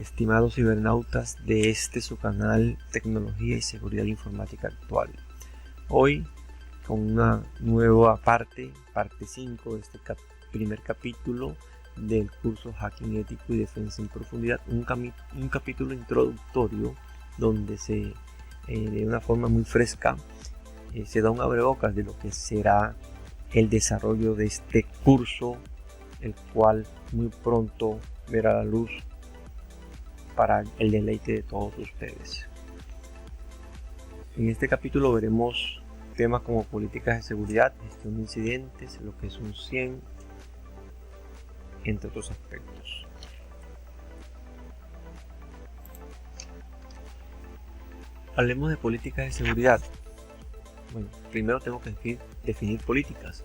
Estimados cibernautas de su canal Tecnología y Seguridad Informática Actual. Hoy con una nueva parte 5 de este primer capítulo del curso Hacking Ético y Defensa en Profundidad, un capítulo introductorio donde de una forma muy fresca se da un abrebocas de lo que será el desarrollo de este curso, el cual muy pronto verá la luz para el deleite de todos ustedes. En este capítulo veremos temas como políticas de seguridad, gestión de incidentes, lo que es un CIEM, entre otros aspectos. Hablemos de políticas de seguridad. Bueno, primero tengo que definir políticas.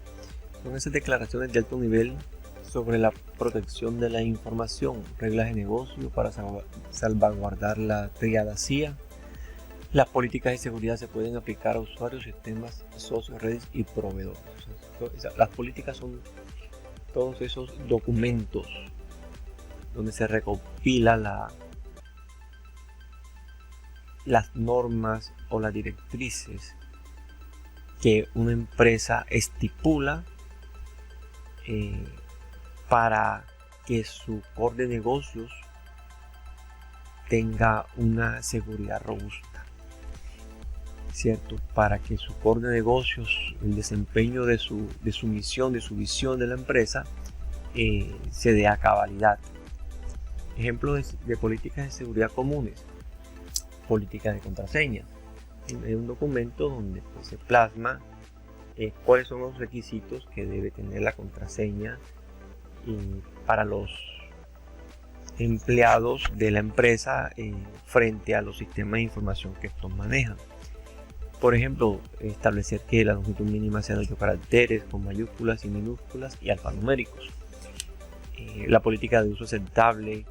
Son esas declaraciones de alto nivel sobre la protección de la información, reglas de negocio para salvaguardar la triada CIA. Las políticas de seguridad se pueden aplicar a usuarios, sistemas, socios, redes y proveedores. Las políticas son todos esos documentos donde se recopila las normas o las directrices que una empresa estipula para que su core de negocios tenga una seguridad robusta, ¿cierto? Para que su core de negocios, el desempeño de su misión, de su visión de la empresa, se dé a cabalidad. Ejemplos de políticas de seguridad comunes: política de contraseñas. Es un documento donde se plasma cuáles son los requisitos que debe tener la contraseña para los empleados de la empresa frente a los sistemas de información que estos manejan. Por ejemplo, establecer que la longitud mínima sea de 8 caracteres con mayúsculas y minúsculas y alfanuméricos. La política de uso aceptable,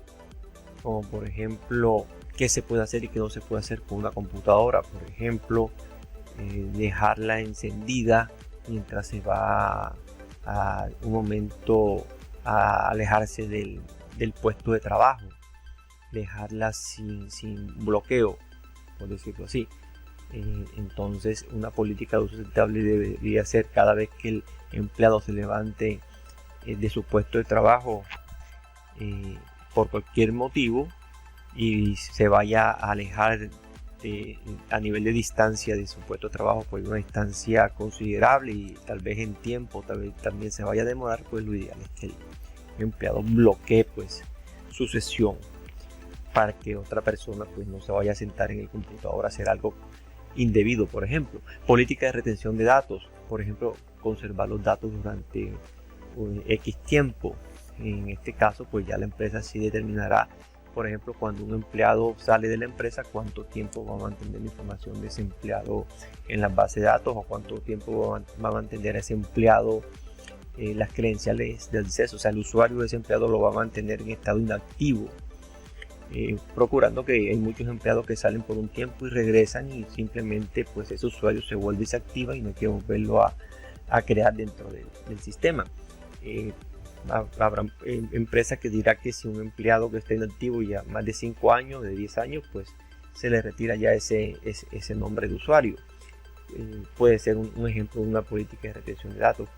como por ejemplo qué se puede hacer y qué no se puede hacer con una computadora. Por ejemplo, dejarla encendida mientras se va a un momento a alejarse del puesto de trabajo, dejarla sin bloqueo, por decirlo así. Entonces, una política de uso aceptable debería ser cada vez que el empleado se levante de su puesto de trabajo por cualquier motivo y se vaya a alejar a nivel de distancia de su puesto de trabajo por una distancia considerable y tal vez en tiempo, tal vez también se vaya a demorar, pues lo ideal es que el empleado bloquee su sesión para que otra persona no se vaya a sentar en el computador a hacer algo indebido. Por ejemplo, política de retención de datos, por ejemplo, conservar los datos durante X tiempo. En este caso, pues ya la empresa sí determinará, por ejemplo, cuando un empleado sale de la empresa, cuánto tiempo va a mantener la información de ese empleado en las bases de datos, o cuánto tiempo va a mantener ese empleado las credenciales de acceso. O sea, el usuario de ese empleado lo va a mantener en estado inactivo, procurando que hay muchos empleados que salen por un tiempo y regresan y simplemente pues ese usuario se vuelve y se activa y no hay que volverlo a crear dentro del sistema. Habrá empresas que dirá que si un empleado que está inactivo ya más de 5 años, de 10 años, pues se le retira ya ese nombre de usuario. Puede ser un ejemplo de una política de retención de datos.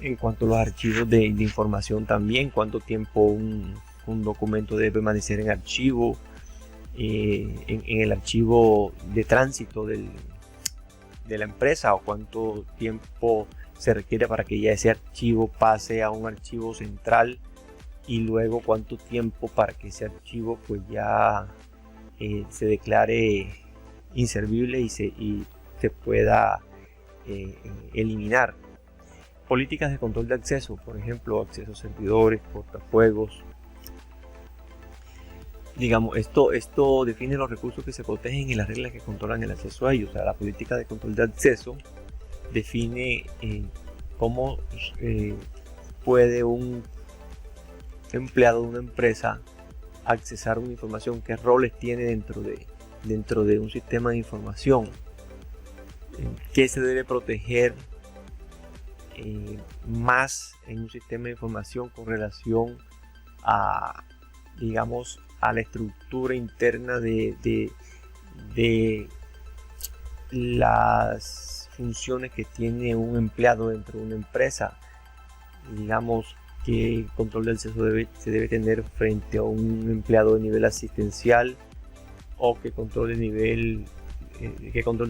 En cuanto a los archivos de información también, cuánto tiempo un documento debe permanecer en archivo, en el archivo de tránsito de la empresa, o cuánto tiempo se requiere para que ya ese archivo pase a un archivo central, y luego cuánto tiempo para que ese archivo pues ya se declare inservible y se pueda eliminar. Políticas de control de acceso, por ejemplo, acceso a servidores, portafuegos. Digamos, esto define los recursos que se protegen y las reglas que controlan el acceso a ellos. O sea, la política de control de acceso define cómo puede un empleado de una empresa accesar una información, qué roles tiene dentro de un sistema de información, qué se debe proteger más en un sistema de información con relación a, digamos, a la estructura interna de las funciones que tiene un empleado dentro de una empresa. Digamos que el control de acceso se debe tener frente a un empleado de nivel asistencial, o qué control de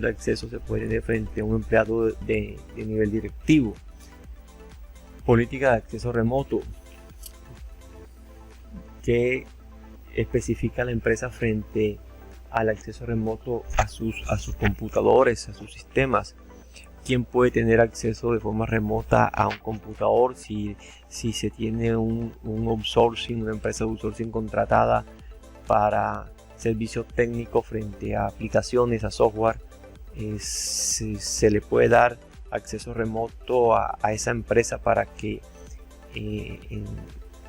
acceso se puede tener frente a un empleado de nivel directivo. Política de acceso remoto, que especifica la empresa frente al acceso remoto a sus computadores, a sus sistemas. ¿Quién puede tener acceso de forma remota a un computador si se tiene un outsourcing, una empresa de outsourcing contratada para servicios técnicos frente a aplicaciones, a software? Se le puede dar acceso remoto a esa empresa para que,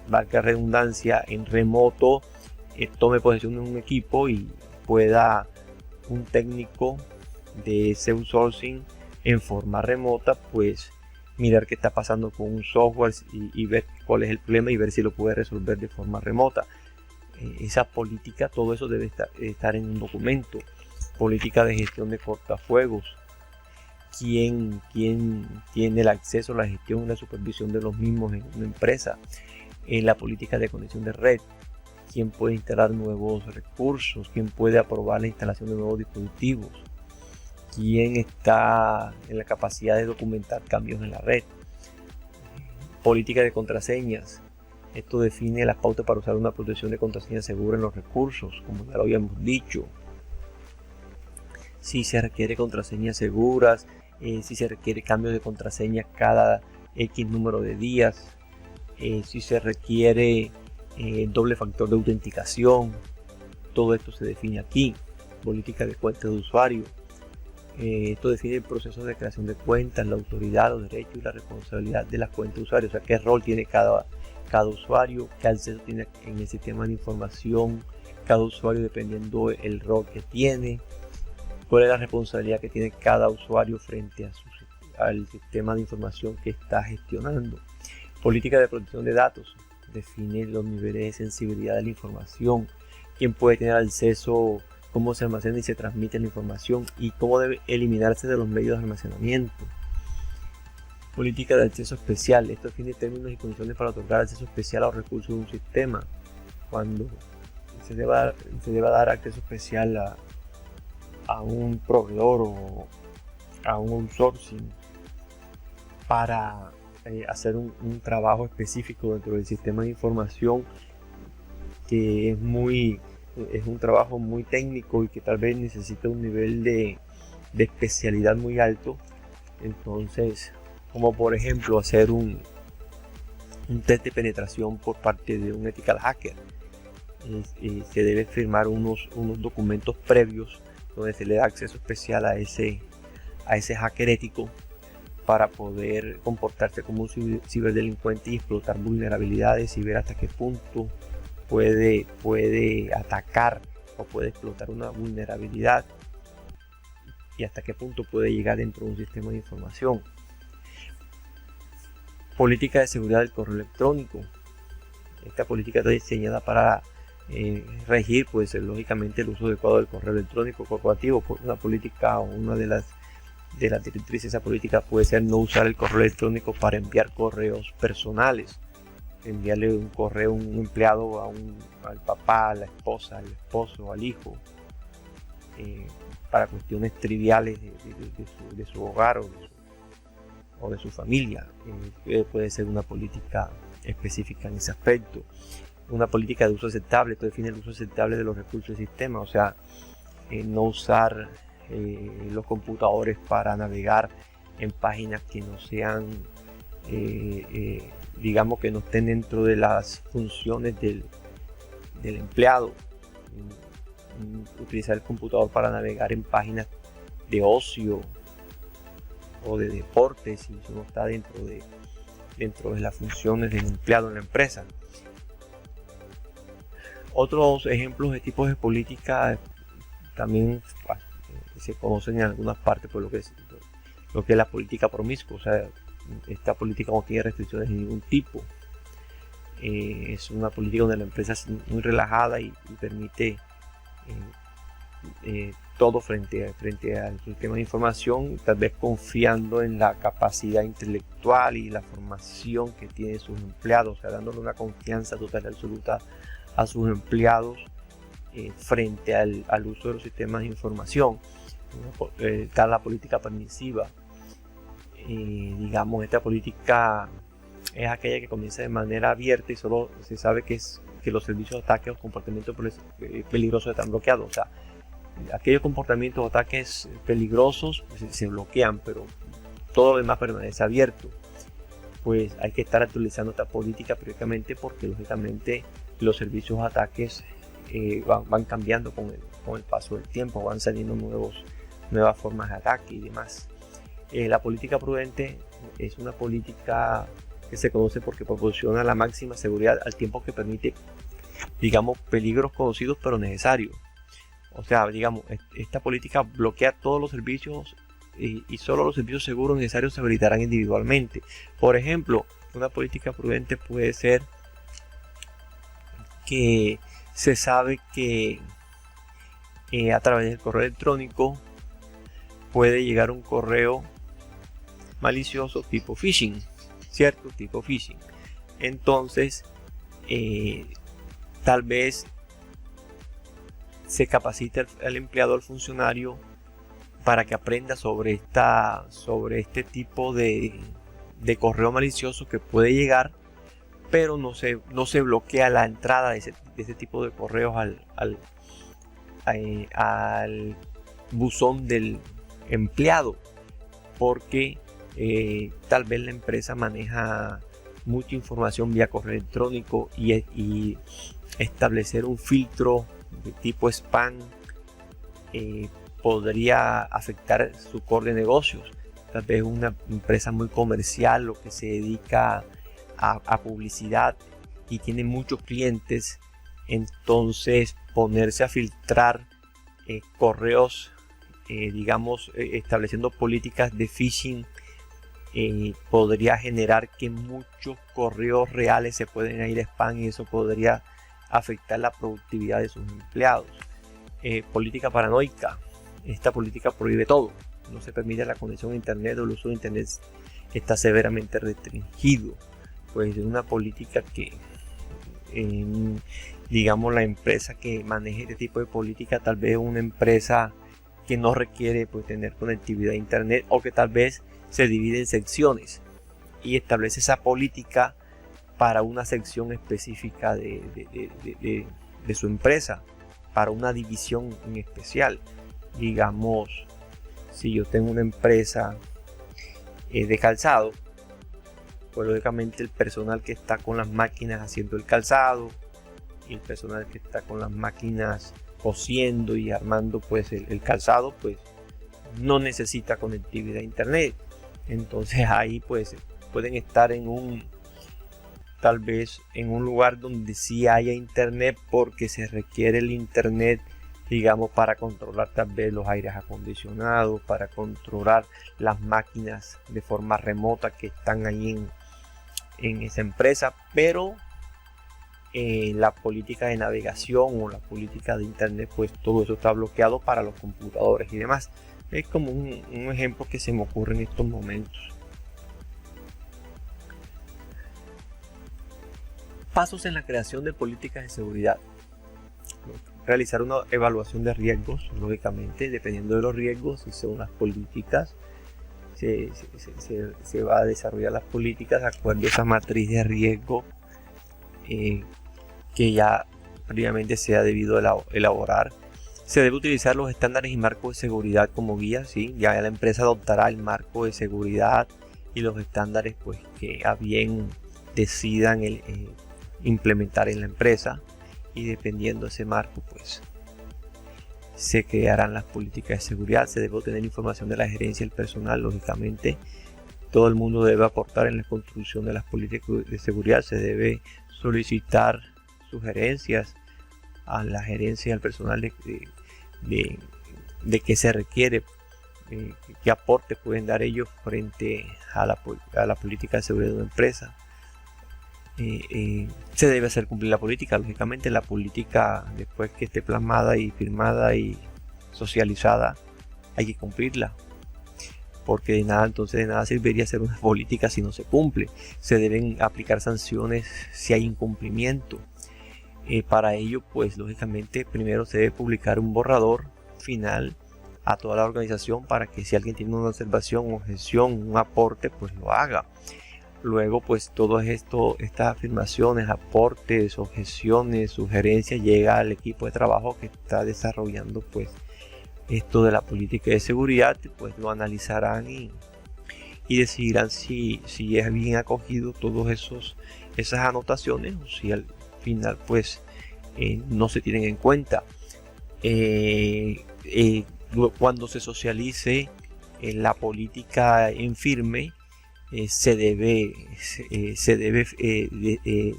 valga redundancia, en remoto tome posesión de un equipo y pueda un técnico de ese outsourcing en forma remota pues mirar qué está pasando con un software y ver cuál es el problema y ver si lo puede resolver de forma remota. Esa política, todo eso debe estar en un documento. Política de gestión de cortafuegos. ¿Quién tiene el acceso, la gestión y la supervisión de los mismos en una empresa? La política de conexión de red. ¿Quién puede instalar nuevos recursos? ¿Quién puede aprobar la instalación de nuevos dispositivos? ¿Quién está en la capacidad de documentar cambios en la red? Política de contraseñas. Esto define las pautas para usar una protección de contraseña segura en los recursos, como ya lo habíamos dicho. Si se requiere contraseñas seguras, si se requiere cambio de contraseña cada X número de días, si se requiere doble factor de autenticación. Todo esto se define aquí. Política de cuenta de usuario. Esto define el proceso de creación de cuentas, la autoridad, los derechos y la responsabilidad de las cuentas de usuario. O sea, qué rol tiene cada usuario, qué acceso tiene en el sistema de información cada usuario dependiendo el rol que tiene, cuál es la responsabilidad que tiene cada usuario frente al sistema de información que está gestionando. Política de protección de datos. Define los niveles de sensibilidad de la información, quién puede tener acceso, cómo se almacena y se transmite la información y cómo debe eliminarse de los medios de almacenamiento. Política de acceso especial. Esto define términos y condiciones para otorgar acceso especial a los recursos de un sistema. Cuando se deba dar acceso especial a un proveedor o a un outsourcing para hacer un trabajo específico dentro del sistema de información, que es un trabajo muy técnico y que tal vez necesita un nivel de especialidad muy alto. Entonces, como por ejemplo hacer un test de penetración por parte de un ethical hacker, se debe firmar unos documentos previos donde se le da acceso especial a ese hacker ético para poder comportarse como un ciberdelincuente y explotar vulnerabilidades y ver hasta qué punto puede atacar o puede explotar una vulnerabilidad y hasta qué punto puede llegar dentro de un sistema de información. Política de seguridad del correo electrónico. Esta política está diseñada para regir, pues lógicamente, el uso adecuado del correo electrónico corporativo. Por una política o una de las directrices de esa política puede ser no usar el correo electrónico para enviar correos personales. Enviarle un correo a un empleado, al papá, a la esposa, al esposo, al hijo, para cuestiones triviales de su hogar o de su familia. Puede ser una política específica en ese aspecto. Una política de uso aceptable. Esto define el uso aceptable de los recursos del sistema, o sea, no usar los computadores para navegar en páginas que no sean, digamos, que no estén dentro de las funciones del empleado. Utilizar el computador para navegar en páginas de ocio o de deportes, si eso no está dentro de las funciones del empleado en la empresa. Otros ejemplos de tipos de política también se conocen en algunas partes por lo que es la política promiscua. O sea, esta política no tiene restricciones de ningún tipo. es una política donde la empresa es muy relajada y permite todo frente al sistema de información, tal vez confiando en la capacidad intelectual y la formación que tienen sus empleados, o sea, dándole una confianza total y absoluta a sus empleados frente al uso de los sistemas de información. Está la política permisiva. Digamos, esta política es aquella que comienza de manera abierta y solo se sabe que los servicios de ataque o comportamientos peligrosos están bloqueados. O sea, aquellos comportamientos o ataques peligrosos se bloquean, pero todo lo demás permanece abierto. Pues hay que estar actualizando esta política periódicamente, porque lógicamente los servicios de ataques van cambiando con el paso del tiempo, van saliendo nuevas formas de ataque y demás. La política prudente es una política que se conoce porque proporciona la máxima seguridad al tiempo que permite, digamos, peligros conocidos pero necesarios. O sea, digamos, esta política bloquea todos los servicios y solo los servicios seguros necesarios se habilitarán individualmente. Por ejemplo, una política prudente puede ser que se sabe que a través del correo electrónico puede llegar un correo malicioso tipo phishing, ¿cierto? Tipo phishing. Entonces, tal vez se capacite al empleado, al funcionario, para que aprenda sobre este tipo de correo malicioso que puede llegar, pero no se bloquea la entrada de ese tipo de correos al buzón del empleado, porque tal vez la empresa maneja mucha información vía correo electrónico y establecer un filtro de tipo spam podría afectar su core de negocios. Tal vez una empresa muy comercial o que se dedica a publicidad y tiene muchos clientes, entonces ponerse a filtrar correos, digamos, estableciendo políticas de phishing, podría generar que muchos correos reales se pueden ir a spam, y eso podría afectar la productividad de sus empleados. Política paranoica. Esta política prohíbe todo. No se permite la conexión a internet, o el uso de internet está severamente restringido. Pues es una política que, digamos, la empresa que maneje este tipo de política, tal vez una empresa que no requiere pues tener conectividad a internet, o que tal vez se divide en secciones y establece esa política para una sección específica de su empresa, para una división en especial. Digamos, si yo tengo una empresa de calzado, pues lógicamente el personal que está con las máquinas haciendo el calzado y el personal que está con las máquinas cosiendo y armando pues el calzado, pues no necesita conectividad a internet. Entonces ahí pues pueden estar tal vez en un lugar donde sí haya internet, porque se requiere el internet, digamos, para controlar tal vez los aires acondicionados, para controlar las máquinas de forma remota que están ahí en esa empresa, pero la política de navegación o la política de internet, pues todo eso está bloqueado para los computadores y demás. Es como un ejemplo que se me ocurre en estos momentos. Pasos en la creación de políticas de seguridad. Realizar una evaluación de riesgos, lógicamente, dependiendo de los riesgos y según las políticas, se va a desarrollar las políticas de acuerdo a esa matriz de riesgo que ya previamente se ha debido elaborar. Se debe utilizar los estándares y marcos de seguridad como guía, ¿sí? Ya la empresa adoptará el marco de seguridad y los estándares pues que a bien decidan implementar en la empresa, y dependiendo de ese marco pues se crearán las políticas de seguridad. Se debe obtener información de la gerencia y el personal, lógicamente. Todo el mundo debe aportar en la construcción de las políticas de seguridad. Se debe solicitar sugerencias a la gerencia y al personal de qué se requiere, qué aporte pueden dar ellos frente a la política de seguridad de una empresa. se debe hacer cumplir la política. Lógicamente la política, después que esté plasmada y firmada y socializada, hay que cumplirla, porque de nada serviría hacer una política si no se cumple. Se deben aplicar sanciones si hay incumplimiento. Para ello, pues lógicamente primero se debe publicar un borrador final a toda la organización, para que si alguien tiene una observación, objeción, un aporte, pues lo haga. Luego, pues todo esto, estas afirmaciones, aportes, objeciones, sugerencias, llega al equipo de trabajo que está desarrollando pues esto de la política de seguridad. Pues lo analizarán y decidirán si es bien acogido todos esas anotaciones, o si al final pues no se tienen en cuenta. Cuando se socialice la política en firme, se debe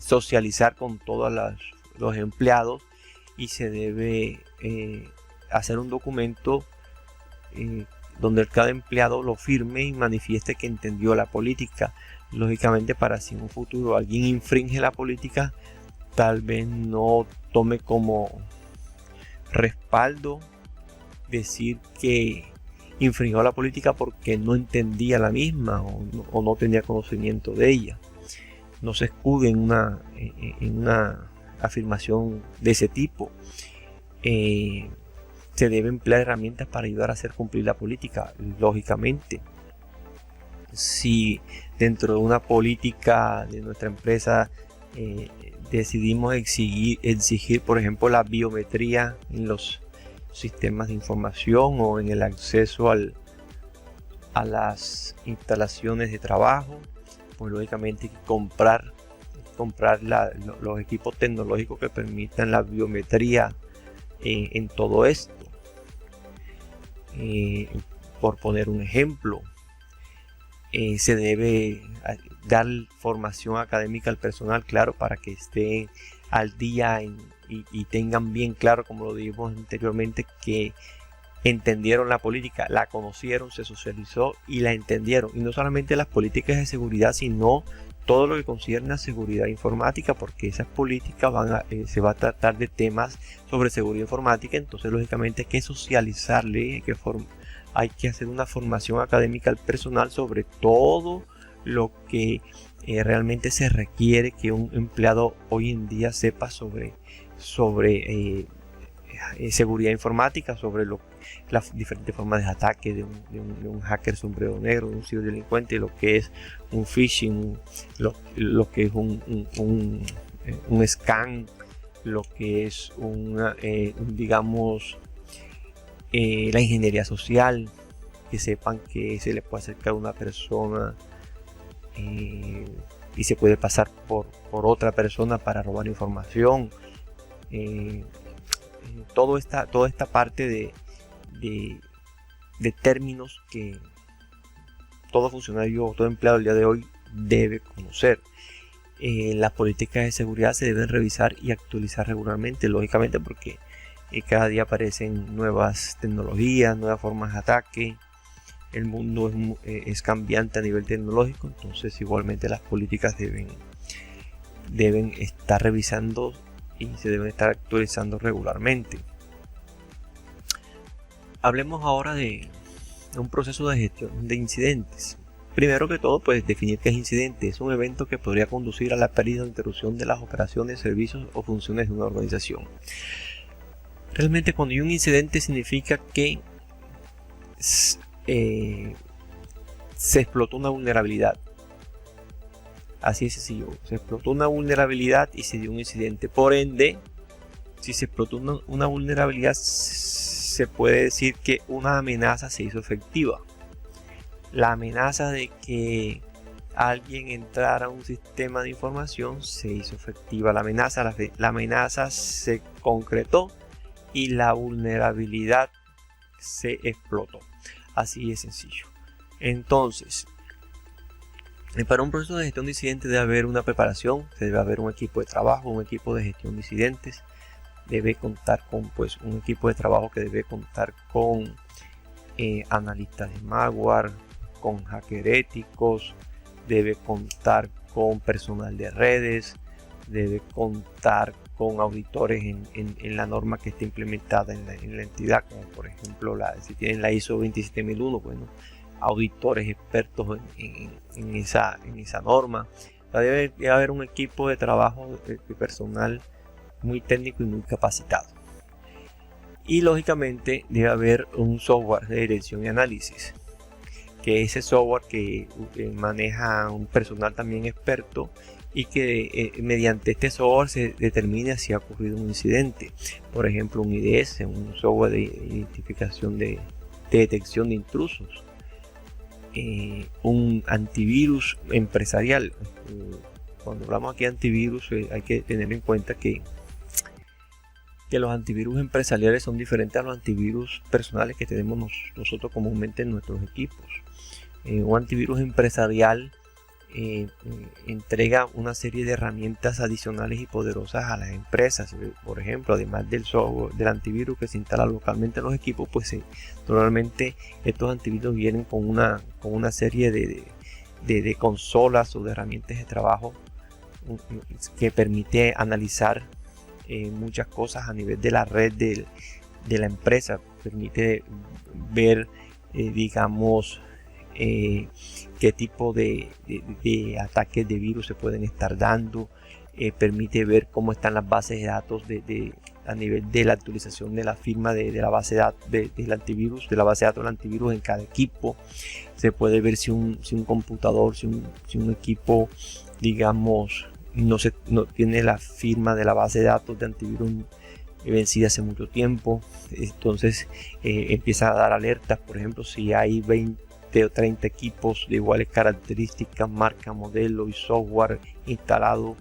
socializar con todos los empleados, y se debe hacer un documento donde cada empleado lo firme y manifieste que entendió la política. Lógicamente, para si en un futuro alguien infringe la política, tal vez no tome como respaldo decir que infringió la política porque no entendía la misma o no tenía conocimiento de ella. No se escude en una afirmación de ese tipo. Se debe emplear herramientas para ayudar a hacer cumplir la política. Lógicamente, si dentro de una política de nuestra empresa decidimos exigir, por ejemplo, la biometría en los sistemas de información o en el acceso a las instalaciones de trabajo, pues lógicamente hay que comprar los equipos tecnológicos que permitan la biometría en todo esto. Por poner un ejemplo, se debe dar formación académica al personal, claro, para que esté al día y tengan bien claro, como lo dijimos anteriormente, que entendieron la política, la conocieron, se socializó y la entendieron. Y no solamente las políticas de seguridad, sino todo lo que concierne a seguridad informática, porque esas políticas se va a tratar de temas sobre seguridad informática. Entonces lógicamente hay que socializarle, hay que hacer una formación académica al personal sobre todo lo que realmente se requiere que un empleado hoy en día sepa sobre seguridad informática, sobre las diferentes formas de ataque de un hacker sombrero negro, de un ciberdelincuente, lo que es un phishing, lo que es un scam, lo que es digamos la ingeniería social, que sepan que se le puede acercar a una persona y se puede pasar por otra persona para robar información. Toda esta parte de términos que todo funcionario o todo empleado el día de hoy debe conocer. Las políticas de seguridad se deben revisar y actualizar regularmente, lógicamente, porque cada día aparecen nuevas tecnologías, nuevas formas de ataque. El mundo es cambiante a nivel tecnológico, entonces igualmente las políticas deben estar revisando y se deben estar actualizando regularmente. Hablemos ahora de un proceso de gestión de incidentes. Primero que todo, pues definir qué es incidente. Es un evento que podría conducir a la pérdida o interrupción de las operaciones, servicios o funciones de una organización. Realmente, cuando hay un incidente, significa que se explotó una vulnerabilidad. Así de sencillo, se explotó una vulnerabilidad y se dio un incidente. Por ende, si se explotó una vulnerabilidad, se puede decir que una amenaza se hizo efectiva. La amenaza de que alguien entrara a un sistema de información se hizo efectiva. La amenaza se concretó y la vulnerabilidad se explotó. Así de sencillo. Entonces, para un proceso de gestión de incidentes debe haber una preparación, debe haber un equipo de trabajo, un equipo de gestión de incidentes. Debe contar con un equipo de trabajo que debe contar con analistas de malware, con hackers éticos, debe contar con personal de redes, debe contar con auditores en la norma que esté implementada en la entidad, como por ejemplo si tienen la ISO 27001, bueno, auditores expertos en esa norma. Debe haber un equipo de trabajo de personal muy técnico y muy capacitado. Y lógicamente debe haber un software de dirección y análisis, que es ese software que maneja un personal también experto y que mediante este software se determine si ha ocurrido un incidente. Por ejemplo, un IDS, un software de identificación de detección de intrusos. Un antivirus empresarial. Cuando hablamos aquí de antivirus, hay que tener en cuenta que los antivirus empresariales son diferentes a los antivirus personales que tenemos nosotros comúnmente en nuestros equipos. Un antivirus empresarial entrega una serie de herramientas adicionales y poderosas a las empresas. Por ejemplo, además del software del antivirus que se instala localmente en los equipos, pues normalmente estos antivirus vienen con una serie de consolas o de herramientas de trabajo que permite analizar muchas cosas a nivel de la red de la empresa. Permite ver, digamos, qué tipo de ataques de virus se pueden estar dando. Permite ver cómo están las bases de datos a nivel de la actualización de la firma de la base de datos del antivirus, de la base de datos del antivirus en cada equipo. Se puede ver si un computador, si un equipo, digamos, no tiene la firma de la base de datos de antivirus vencida hace mucho tiempo. Entonces empieza a dar alertas. Por ejemplo, si hay 20 o 30 equipos de iguales características, marca, modelo y software instalado,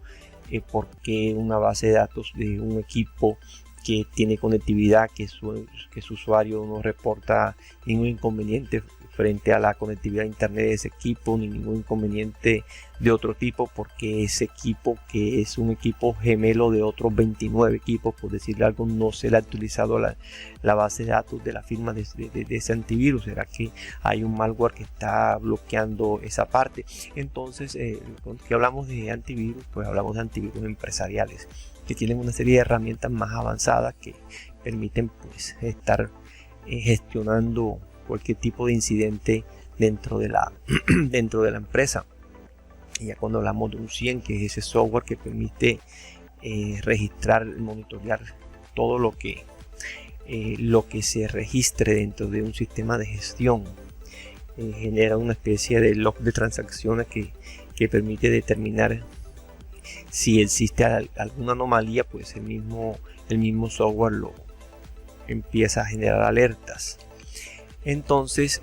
porque una base de datos de un equipo que tiene conectividad, que su usuario no reporta ningún inconveniente frente a la conectividad a internet de ese equipo, ni ningún inconveniente de otro tipo, porque ese equipo, que es un equipo gemelo de otros 29 equipos, por decirle algo, no se le ha actualizado la base de datos de la firma de ese antivirus. ¿Será que hay un malware que está bloqueando esa parte? Entonces, cuando hablamos de antivirus, pues hablamos de antivirus empresariales, que tienen una serie de herramientas más avanzadas que permiten pues estar gestionando cualquier tipo de incidente dentro de la empresa. Y ya cuando hablamos de un CIEM, que es ese software que permite registrar, monitorear todo lo que se registre dentro de un sistema de gestión, genera una especie de log de transacciones que permite determinar si existe alguna anomalía. Pues el mismo software lo empieza a generar alertas. Entonces,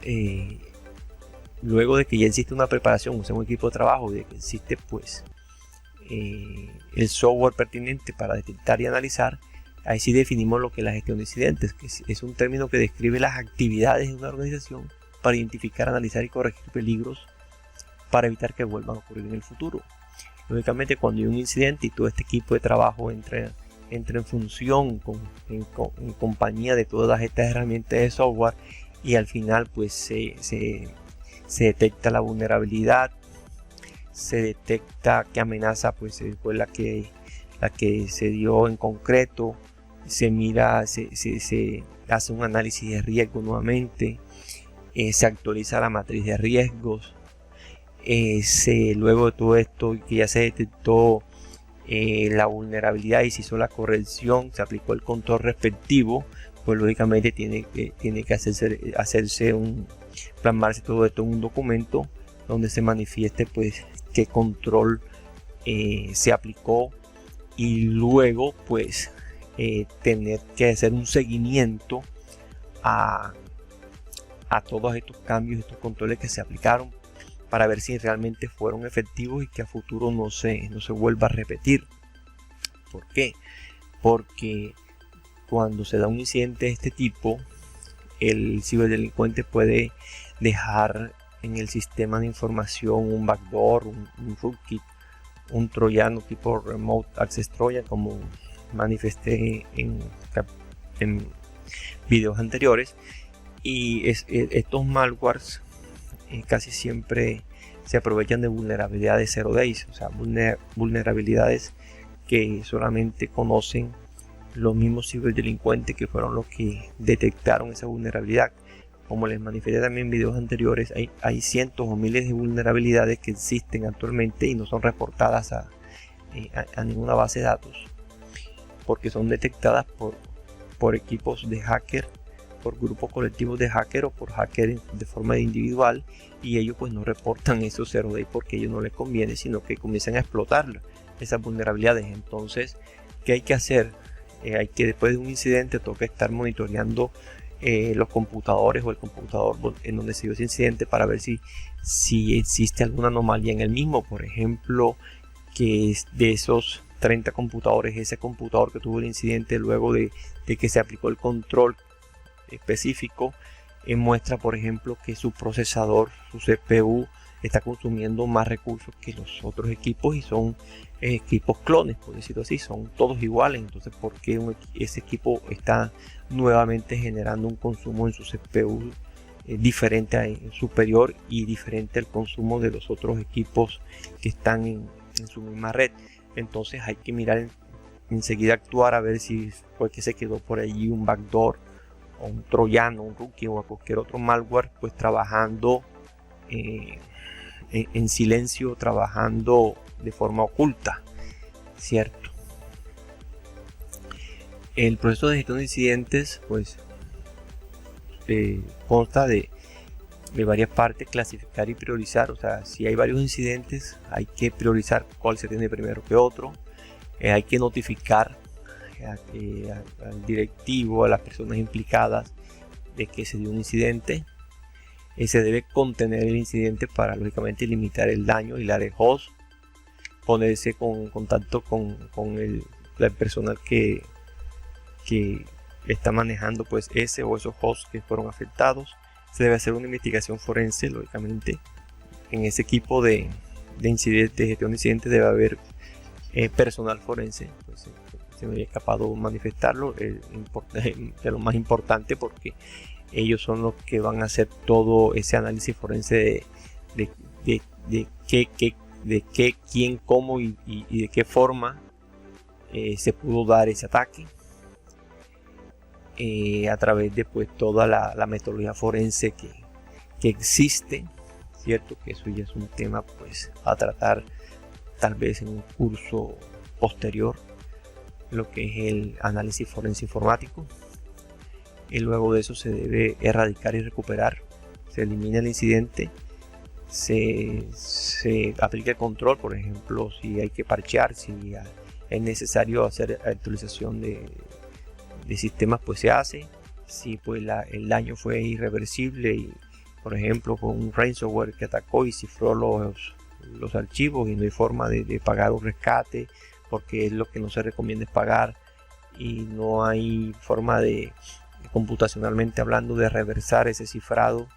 luego de que ya existe una preparación, o sea, un equipo de trabajo, de que existe pues el software pertinente para detectar y analizar, ahí sí definimos lo que es la gestión de incidentes, que es un término que describe las actividades de una organización para identificar, analizar y corregir peligros para evitar que vuelvan a ocurrir en el futuro. Lógicamente, cuando hay un incidente y todo este equipo de trabajo entra en función en compañía de todas estas herramientas de software, y al final pues se detecta la vulnerabilidad, se detecta qué amenaza pues fue la que se dio en concreto, se mira, se hace un análisis de riesgo nuevamente, se actualiza la matriz de riesgos, luego de todo esto que ya se detectó la vulnerabilidad y se hizo la corrección, se aplicó el control respectivo, pues lógicamente tiene que plasmarse todo esto en un documento donde se manifieste pues qué control se aplicó, y luego pues tener que hacer un seguimiento a todos estos cambios, estos controles que se aplicaron, para ver si realmente fueron efectivos y que a futuro no se vuelva a repetir. ¿Por qué? Porque cuando se da un incidente de este tipo, el ciberdelincuente puede dejar en el sistema de información un backdoor, un rootkit, un troyano tipo Remote Access Trojan, como manifesté en videos anteriores. Y estos malwares casi siempre se aprovechan de vulnerabilidades 0 days, o sea, vulnerabilidades que solamente conocen los mismos ciberdelincuentes que fueron los que detectaron esa vulnerabilidad. Como les manifesté también en videos anteriores, hay cientos o miles de vulnerabilidades que existen actualmente y no son reportadas a ninguna base de datos, porque son detectadas por equipos de hacker, por grupos colectivos de hacker o por hacker de forma individual, y ellos pues no reportan esos 0 days porque a ellos no les conviene, sino que comienzan a explotar esas vulnerabilidades. Entonces, ¿qué hay que hacer? Hay que, después de un incidente, toca estar monitoreando los computadores o el computador en donde se dio ese incidente para ver si existe alguna anomalía en el mismo. Por ejemplo, que de esos 30 computadores, ese computador que tuvo el incidente, luego de que se aplicó el control específico, muestra, por ejemplo, que su procesador, su CPU, está consumiendo más recursos que los otros equipos, y son equipos clones, por decirlo así, son todos iguales. Entonces, ¿por qué ese equipo está nuevamente generando un consumo en su CPU diferente, superior y diferente al consumo de los otros equipos que están en su misma red? Entonces hay que mirar enseguida, actuar, a ver si fue que se quedó por allí un backdoor o un troyano, un rookie o cualquier otro malware, pues trabajando en silencio, trabajando de forma oculta, ¿cierto? El proceso de gestión de incidentes pues consta de varias partes: clasificar y priorizar. O sea, si hay varios incidentes, hay que priorizar cuál se tiene primero que otro. Hay que notificar al directivo, a las personas implicadas, de que se dio un incidente. Se debe contener el incidente para, lógicamente, limitar el daño y la de host. Ponerse en contacto con el personal que está manejando pues ese o esos hosts que fueron afectados. Se debe hacer una investigación forense, lógicamente. En ese equipo de incidentes, de gestión de incidentes, debe haber personal forense. Pues, se me había escapado manifestarlo, de lo más importante, porque ellos son los que van a hacer todo ese análisis forense de qué, quién, cómo y de qué forma se pudo dar ese ataque, a través de pues toda la metodología forense que existe, cierto, que eso ya es un tema pues a tratar tal vez en un curso posterior, lo que es el análisis forense informático. Y luego de eso se debe erradicar y recuperar. Se elimina el incidente, se aplica el control, por ejemplo, si hay que parchear, si es necesario hacer actualización de sistemas, pues se hace. Si pues el daño fue irreversible y, por ejemplo, con un ransomware que atacó y cifró los archivos y no hay forma de pagar un rescate, porque es lo que no se recomienda es pagar, y no hay forma de, computacionalmente hablando, de reversar ese cifrado,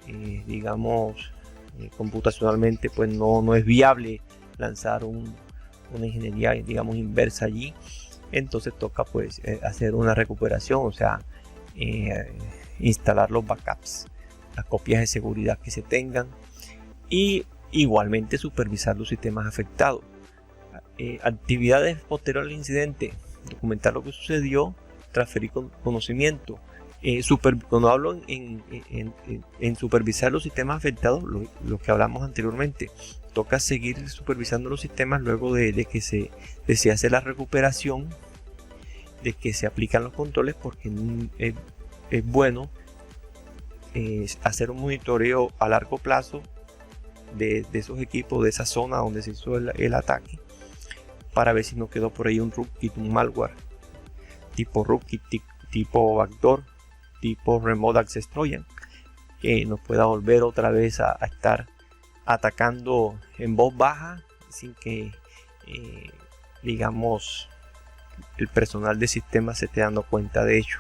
digamos, computacionalmente pues no es viable lanzar una ingeniería, digamos, inversa allí. Entonces toca pues hacer una recuperación, o sea, instalar los backups, las copias de seguridad que se tengan, y igualmente supervisar los sistemas afectados. Actividades posteriores al incidente: documentar lo que sucedió, transferir conocimiento. Cuando hablo en supervisar los sistemas afectados, lo que hablamos anteriormente, toca seguir supervisando los sistemas luego de que se hace la recuperación, de que se aplican los controles, porque es bueno hacer un monitoreo a largo plazo de esos equipos, de esa zona donde se hizo el ataque, para ver si no quedó por ahí un rootkit, un malware tipo rootkit, tipo backdoor, tipo remote access trojan, que nos pueda volver otra vez a estar atacando en voz baja, sin que digamos el personal de sistema se esté dando cuenta de ello.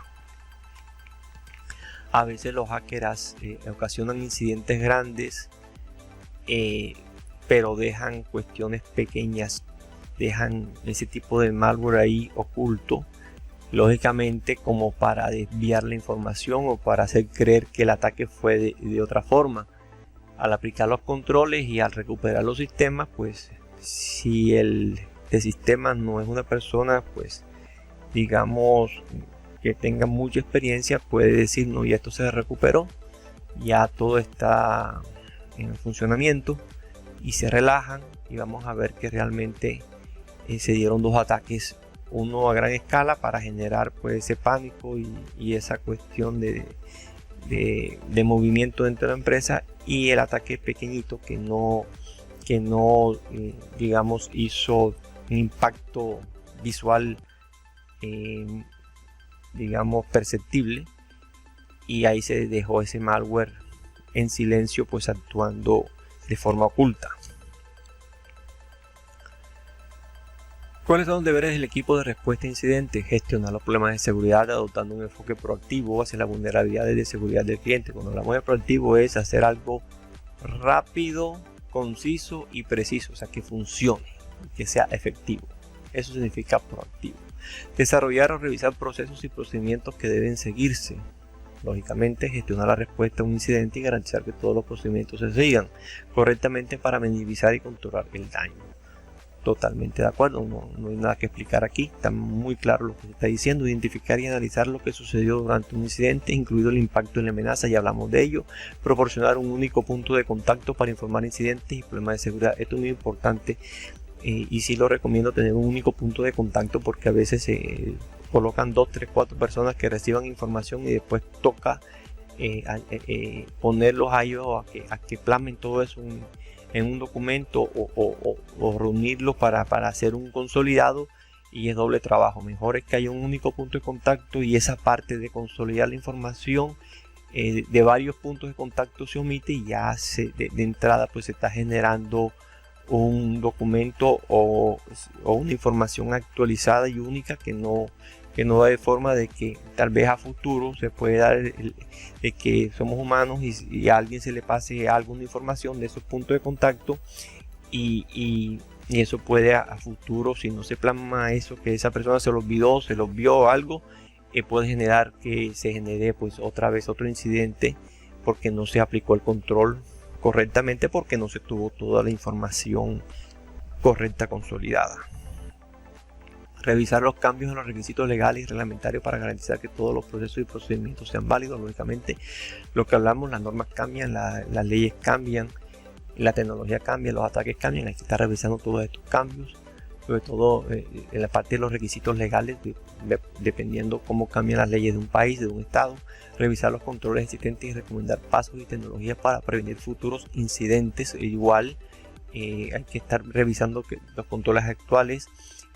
A veces los hackers ocasionan incidentes grandes, pero dejan cuestiones pequeñas, dejan ese tipo de malware ahí oculto, lógicamente como para desviar la información o para hacer creer que el ataque fue de otra forma. al aplicar los controles y al recuperar los sistemas, pues si el sistema no es una persona, pues digamos que tenga mucha experiencia, puede decir no, ya esto se recuperó, ya todo está en funcionamiento, y se relajan y vamos a ver que realmente se dieron 2 ataques, uno a gran escala para generar pues ese pánico y esa cuestión de movimiento dentro de la empresa, y el ataque pequeñito que no digamos hizo un impacto visual digamos perceptible, y ahí se dejó ese malware en silencio, pues actuando de forma oculta. ¿Cuáles son los deberes del equipo de respuesta a incidentes? Gestionar los problemas de seguridad adoptando un enfoque proactivo hacia las vulnerabilidades de seguridad del cliente. Cuando hablamos de proactivo es hacer algo rápido, conciso y preciso, o sea que funcione, que sea efectivo. Eso significa proactivo. Desarrollar o revisar procesos y procedimientos que deben seguirse. Lógicamente, gestionar la respuesta a un incidente y garantizar que todos los procedimientos se sigan correctamente para minimizar y controlar el daño. Totalmente de acuerdo, no hay nada que explicar aquí, está muy claro lo que se está diciendo. Identificar y analizar lo que sucedió durante un incidente, incluido el impacto en la amenaza, ya hablamos de ello. Proporcionar un único punto de contacto para informar incidentes y problemas de seguridad, esto es muy importante, y sí lo recomiendo tener un único punto de contacto, porque a veces se colocan 2, 3, 4 personas que reciban información y después toca ponerlos a ellos a que plasmen todo eso en un documento o reunirlo para hacer un consolidado, y es doble trabajo. Mejor es que haya un único punto de contacto y esa parte de consolidar la información de varios puntos de contacto se omite, y ya de entrada pues se está generando un documento o una información actualizada y única que no da de forma de que tal vez a futuro se puede dar de que somos humanos y a alguien se le pase alguna información de esos puntos de contacto, y eso puede a futuro, si no se plasma eso, que esa persona se lo olvidó, se lo vio algo, puede generar que se genere pues otra vez otro incidente porque no se aplicó el control correctamente, porque no se tuvo toda la información correcta consolidada. Revisar los cambios en los requisitos legales y reglamentarios para garantizar que todos los procesos y procedimientos sean válidos. Lógicamente, lo que hablamos, las normas cambian, las leyes cambian, la tecnología cambia, los ataques cambian. Hay que estar revisando todos estos cambios, sobre todo en la parte de los requisitos legales, dependiendo cómo cambian las leyes de un país, de un estado. Revisar los controles existentes y recomendar pasos y tecnologías para prevenir futuros incidentes. Igual hay que estar revisando los controles actuales,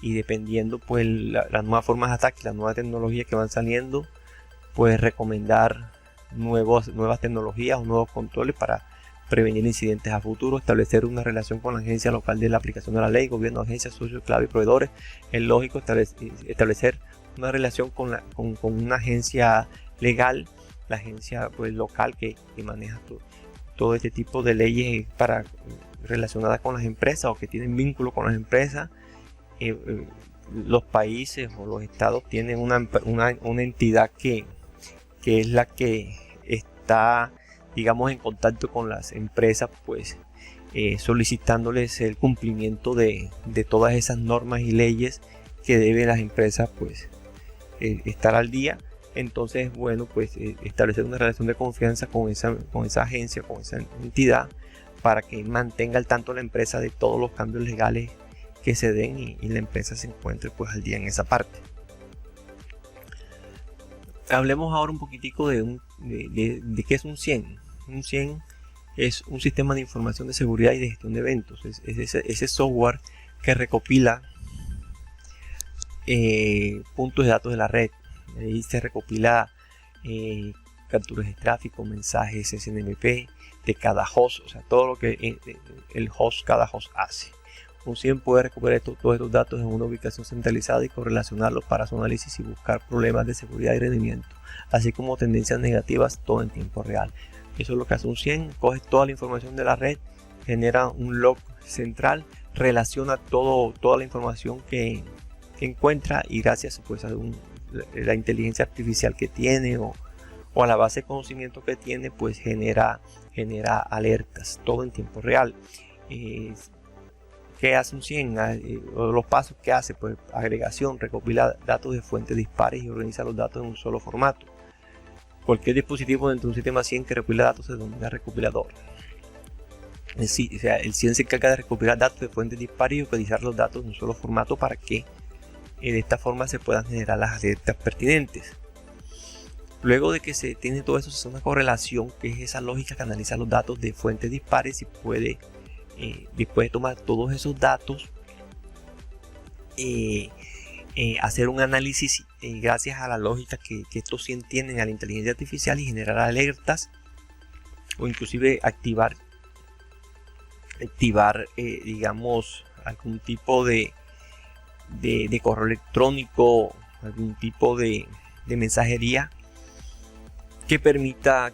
y dependiendo pues las nuevas formas de ataque, las nuevas tecnologías que van saliendo, pues recomendar nuevas tecnologías o nuevos controles para prevenir incidentes a futuro. Establecer una relación con la agencia local de la aplicación de la ley, gobierno, agencias, socios, clave y proveedores. Es lógico establecer una relación con una agencia legal, la agencia pues local que maneja todo este tipo de leyes relacionadas con las empresas o que tienen vínculo con las empresas. Los países o los estados tienen una entidad que es la que está, digamos, en contacto con las empresas, pues solicitándoles el cumplimiento de todas esas normas y leyes que deben las empresas pues estar al día. Entonces, bueno, pues establecer una relación de confianza con esa agencia, con esa entidad, para que mantenga al tanto la empresa de todos los cambios legales que se den y la empresa se encuentre pues al día en esa parte. Hablemos ahora un poquitico de qué es un SIEM. Un SIEM es un sistema de información de seguridad y de gestión de eventos. Es ese software que recopila puntos de datos de la red. Ahí se recopila capturas de tráfico, mensajes SNMP de cada host, o sea, todo lo que cada host hace. Un SIEM puede recuperar todos estos datos en una ubicación centralizada y correlacionarlos para su análisis y buscar problemas de seguridad y rendimiento, así como tendencias negativas, todo en tiempo real. Eso es lo que hace un SIEM: coge toda la información de la red, genera un log central, relaciona toda la información que encuentra, y gracias pues a la inteligencia artificial que tiene o a la base de conocimiento que tiene, pues genera genera alertas, todo en tiempo real. ¿Qué hace un CIEM? Los pasos que hace, pues agregación, recopila datos de fuentes dispares y organiza los datos en un solo formato. Cualquier dispositivo dentro de un sistema CIEM que recopila datos se denomina recopilador. El CIEM se encarga de recopilar datos de fuentes dispares y organizar los datos en un solo formato para que de esta forma se puedan generar las alertas pertinentes. Luego de que se tiene todo eso, se hace una correlación, que es esa lógica que analiza los datos de fuentes dispares y puede, después de tomar todos esos datos, hacer un análisis gracias a la lógica que estos sí entienden, a la inteligencia artificial, y generar alertas o inclusive activar digamos, algún tipo de correo electrónico, algún tipo de mensajería que permita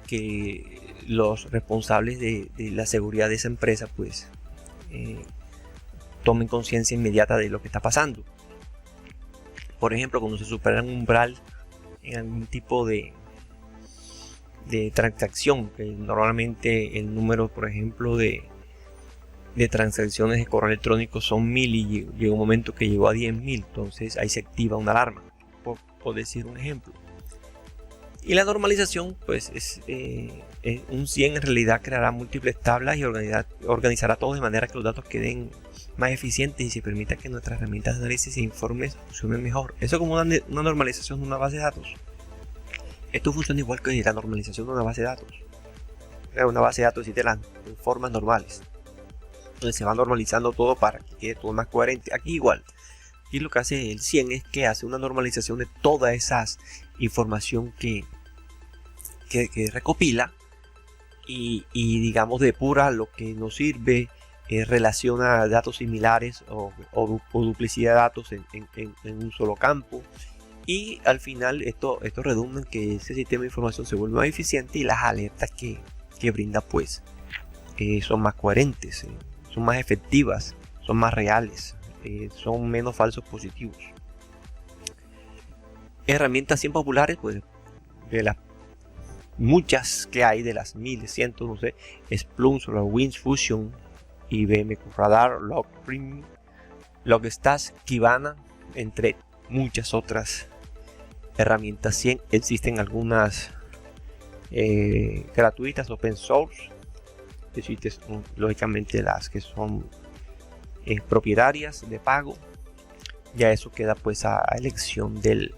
que los responsables de la seguridad de esa empresa pues tomen conciencia inmediata de lo que está pasando. Por ejemplo, cuando se supera un umbral en algún tipo de transacción, que normalmente el número, por ejemplo, de transacciones de correo electrónico son 1000 y llegó un momento que llegó a 10.000, entonces ahí se activa una alarma, por decir un ejemplo. Y la normalización, pues es un CIEM en realidad creará múltiples tablas y organizará todo de manera que los datos queden más eficientes y se permita que nuestras herramientas de análisis e informes funcionen mejor. Eso como una normalización de una base de datos. Esto funciona igual que la normalización de una base de datos. Una base de datos existe las formas normales, donde se va normalizando todo para que quede todo más coherente. Aquí igual. Aquí lo que hace el CIEM es que hace una normalización de toda esa información que recopila y digamos depura lo que nos sirve, relaciona datos similares o duplicidad de datos en un solo campo. Y al final esto redunda en que ese sistema de información se vuelve más eficiente y las alertas que brinda pues son más coherentes, son más efectivas, son más reales, son menos falsos positivos. Herramientas 100 populares, pues de las muchas que hay, de las miles, cientos, no sé, Splunk, SolarWinds, Fusion, IBM Radar, Logrim, Logstash, Kibana, entre muchas otras herramientas 100. Existen algunas gratuitas, open source. Existen lógicamente las que son propietarias de pago. Ya eso queda pues a elección de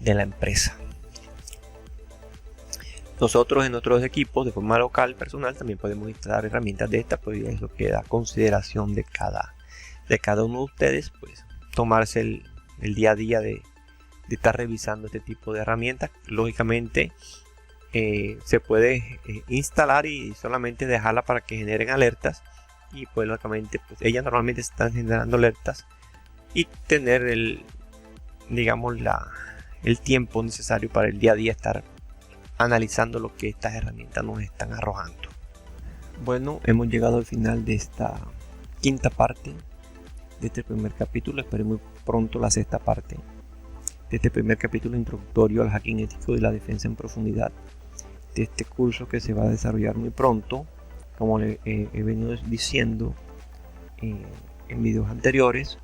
la empresa. Nosotros en nuestros equipos de forma local, personal, también podemos instalar herramientas de estas, pues eso queda a consideración de cada uno de ustedes, pues tomarse el día a día de estar revisando este tipo de herramientas. Lógicamente se puede instalar y solamente dejarla para que generen alertas, y pues lógicamente pues ellas normalmente están generando alertas, y tener el tiempo necesario para el día a día estar analizando lo que estas herramientas nos están arrojando. Bueno, hemos llegado al final de esta quinta parte de este primer capítulo. Espero muy pronto la sexta parte de este primer capítulo introductorio al hacking ético y la defensa en profundidad, de este curso que se va a desarrollar muy pronto, como le he venido diciendo en videos anteriores,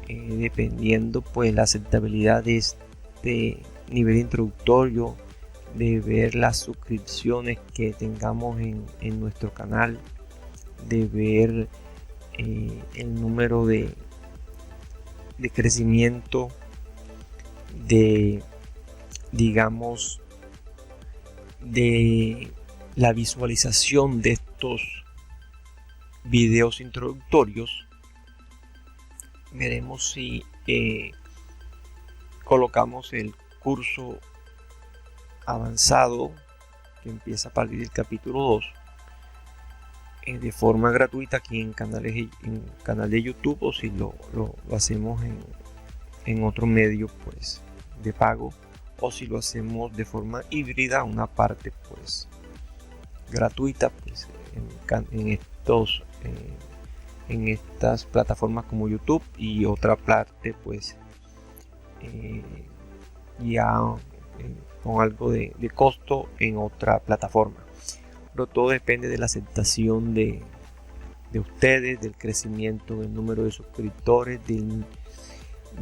dependiendo pues la aceptabilidad de este nivel introductorio, de ver las suscripciones que tengamos en nuestro canal, de ver el número de crecimiento, de la visualización de estos videos introductorios. Veremos si colocamos el curso avanzado que empieza a partir del capítulo 2 de forma gratuita aquí en canal de YouTube, o si lo hacemos en otro medio pues de pago, o si lo hacemos de forma híbrida, una parte pues gratuita pues en estas plataformas como YouTube, y otra parte pues ya con algo de costo en otra plataforma. Pero todo depende de la aceptación de ustedes, del crecimiento del número de suscriptores,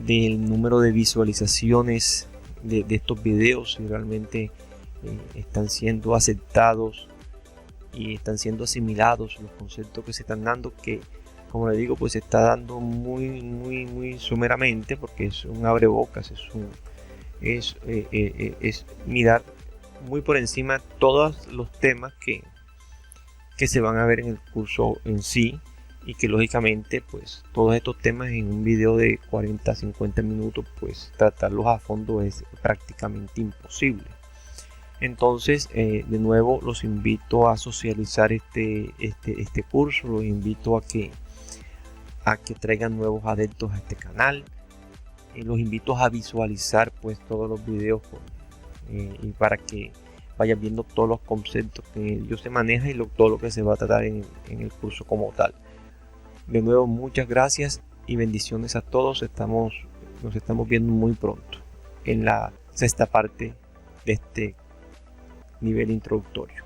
del número de visualizaciones de estos videos, si realmente están siendo aceptados y están siendo asimilados los conceptos que se están dando, que como le digo, pues se está dando muy someramente, porque es un abrebocas, es mirar muy por encima todos los temas que se van a ver en el curso en sí, y que lógicamente pues todos estos temas en un video de 40-50 minutos pues tratarlos a fondo es prácticamente imposible. Entonces de nuevo los invito a socializar este curso, los invito a que traigan nuevos adeptos a este canal, los invito a visualizar pues todos los videos y para que vayan viendo todos los conceptos que ellos se manejan y todo lo que se va a tratar en el curso como tal. De nuevo, muchas gracias y bendiciones a todos. Nos estamos viendo muy pronto en la sexta parte de este nivel introductorio.